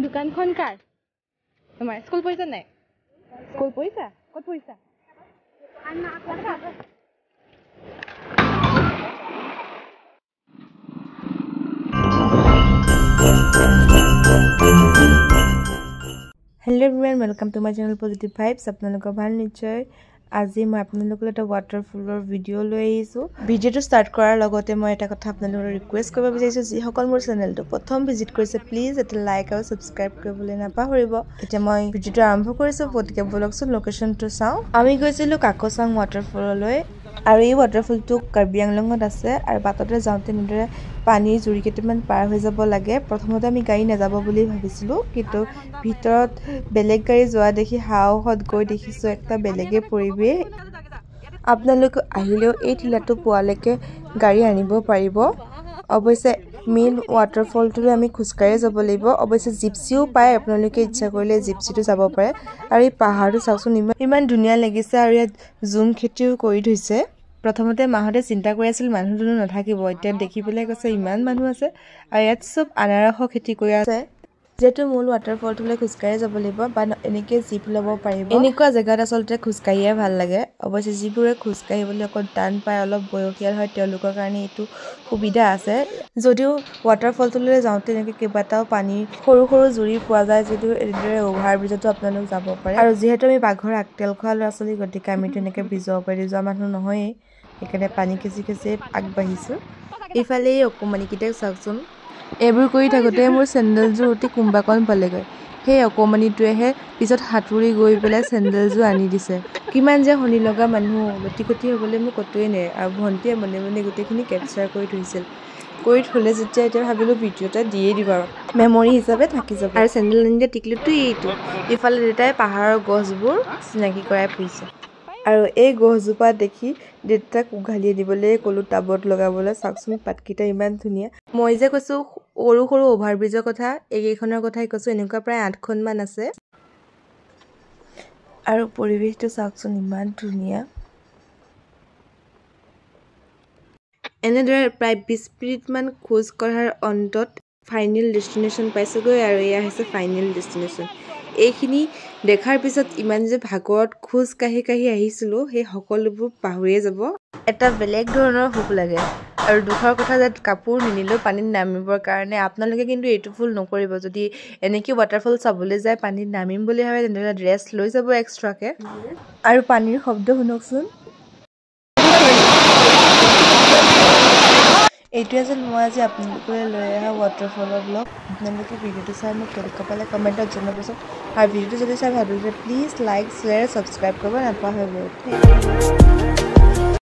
দোকানখন কাৰ তোমাৰ স্কুল পঢ়িছা নাই স্কুল পঢ়িছা ক'ত পঢ়িছা Hello everyone, welcome to my channel Positive Vibes. আপোনালোক ভাল নিশ্চয় আজি মই আপোনালোকৰ এটা waterfallৰ ভিডিও লৈ আহিছো ভিডিওটো ষ্টাৰ্ট কৰাৰ লগতে মই এটা কথা আপোনালোকৰ ৰিকুৱেষ্ট কৰিব বিচাৰিছো যি সকল মোৰ চেনেলটো প্ৰথম ভিজিট কৰিছে প্লিজ এটা লাইক আৰু সাবস্ক্ৰাইব কৰিবলৈ নাপাহৰিব এতিয়া মই ভিডিওটো আৰম্ভ কৰিছো পটিকে ব্লগছৰ লোকেশনটো চাও আমি গৈছিলো kakosang waterfallলৈ আৰু এই waterfallটো কাৰ্বি আংলঙত আছে আৰু বাটতে যাওঁতে নিদৰে পানীৰ জুৰি কেইটামান পাৰ হৈ যাব লাগে প্ৰথমতে আমি গাড়ী নেযাব বুলি ভাবিছিলো কিন্তু ভিতৰত বেলেগ গাড়ী যোৱা দেখি হাওহত গৈ দেখিছো একটা বেলেগে পৰিবে আপোনালোক আহিলেও এই ঠিলাটো পোৱালৈকে গাড়ী আনিব পাৰিব অৱশ্যে মেইন waterfallটো আমি খুস্কাৰে যাব লাগিব অৱশ্যে জিপসিও পায় আপোনালোকে ইচ্ছা কৰিলে জিপসিটো যাব পাৰে আৰু এই পাহাৰটো চাওকচোন ইমান ধুনীয়া লাগিছে আৰু ইয়াত জুম খেতিও কৰি থৈছে প্ৰথমতে মাহতে চিন্তা কৰি আছিল মানুহজনো নাথাকিব এতিয়া দেখি পেলাই কৈছে ইমান মানুহ আছে আৰু ইয়াত সব আনাৰস খেতি কৰি আছে যেটো মূল waterfallটোলৈ খুস্কাৰে যাব লাগিব বা এনেকে জিপ লব পাৰিব এনেকুৱা জায়গাত আসলতে খুস্কাৰিয়ে ভাল লাগে অৱশ্যে জিপুৰে খুস্কাৰিবলৈ অকল টান পায় অলপ বয়সীয়াল হয় তেওঁলোকৰ কাৰণে এটো সুবিধা আছে যদিও waterfallটোলৈ যাওঁতে এনেকে কেবাটাও পানী সৰু সৰু জুৰি পোৱা যায় যেটো এদৰে ওভাৰ ব্ৰিজতো আপোনালোক যাব পাৰে আৰু যেহেতু আমি বাঘৰ আগতেল খোৱা ল'ৰা-ছোৱালী গতিকে আমি তেনেকে ব্ৰিজৰ পাৰি যোৱা মানুহ নহয় একেনে পানী কেজি কেজি আগবাঢ়িছো ইফালে অকমানি কিটা চাওকচোন এবোৰ কৰি থাকোতে মোৰ চেন্ডেলজোৰ অতি কুম্বাকন পালেগৈ হে অকমানিটোহে পিছত হাতুৰি গৈ পেলাই চেন্ডেলজোৰ আনি দিছে কিমান যে হনি লগা মানুহ লটিকটি হ'বলে মোক কতোৱে নে আৰু ভন্টিয়ে মনে মনে গোটেইখিনি কেপচাৰ কৰি থৈছিল কৰি থলে যেতিয়া এতিয়া ভাবিলো ভিডিওটা দিয়ে দিবা মেমৰি হিচাপে থাকি যাব আৰু চেন্ডেল আনিলে টিকলিটো এইটো ইফালে দেতাই পাহাৰৰ গছবোৰ চিনাকি কৰাই ফুৰিছে আৰু এই গছজোপা দেখি দেতাক উঘালি দিবলৈ কলো টাবত লগাবলৈ সাকসুন পাতকিটা ইমান ধুনিয়া মই যে কৈছো সৰু সৰু ওভাৰব্ৰিজৰ কথা এইখনৰ কথাই কৈছো এনেকুৱা প্ৰায় 8খন মান আছে আৰু পৰিবেশটো সাকসুন ইমান ধুনিয়া এনেদৰে প্ৰায় 20 মিনিট মান খোজ কঢ়াৰ অন্তত ফাইনেল ডেষ্টিনেশ্যন পাইছগৈ আৰু এয়া হৈছে ফাইনেল ডেষ্টিনেশ্যন এইখিনি দেখাৰ পিছত ইমান যে ভাগৰত খোজ কাহি আহিছিলো সেই সকলোবোৰ পাহৰিয়ে যাব এটা বেলেগ ধৰণৰ হুক লাগে আৰু দুখৰ কথা যে কাপোৰ নিনিলো পানীত নামিবৰ কাৰণে আপোনালোকে কিন্তু এটো ফুল নকৰিব যদি এনেকি waterfall চাবলৈ যায় পানীত নামিম বুলি ভাবে তেন্তে ড্ৰেছ লৈ যাব এক্সট্ৰাকে আৰু পানীৰ শব্দ শুনকচোন এইটো আছিল মই আজি আপোনালোকলৈ লৈ অহা waterfallৰ ব্লগ আপোনালোকে ভিডিওটো চাই মোক কমেণ্টত কমেণ্টত জনাবচোন আৰু ভিডিওটো যদি চাই ভাল লাগিলে প্লিজ লাইক শ্বেয়াৰ সাবস্ক্ৰাইব কৰিব নাপাহৰিব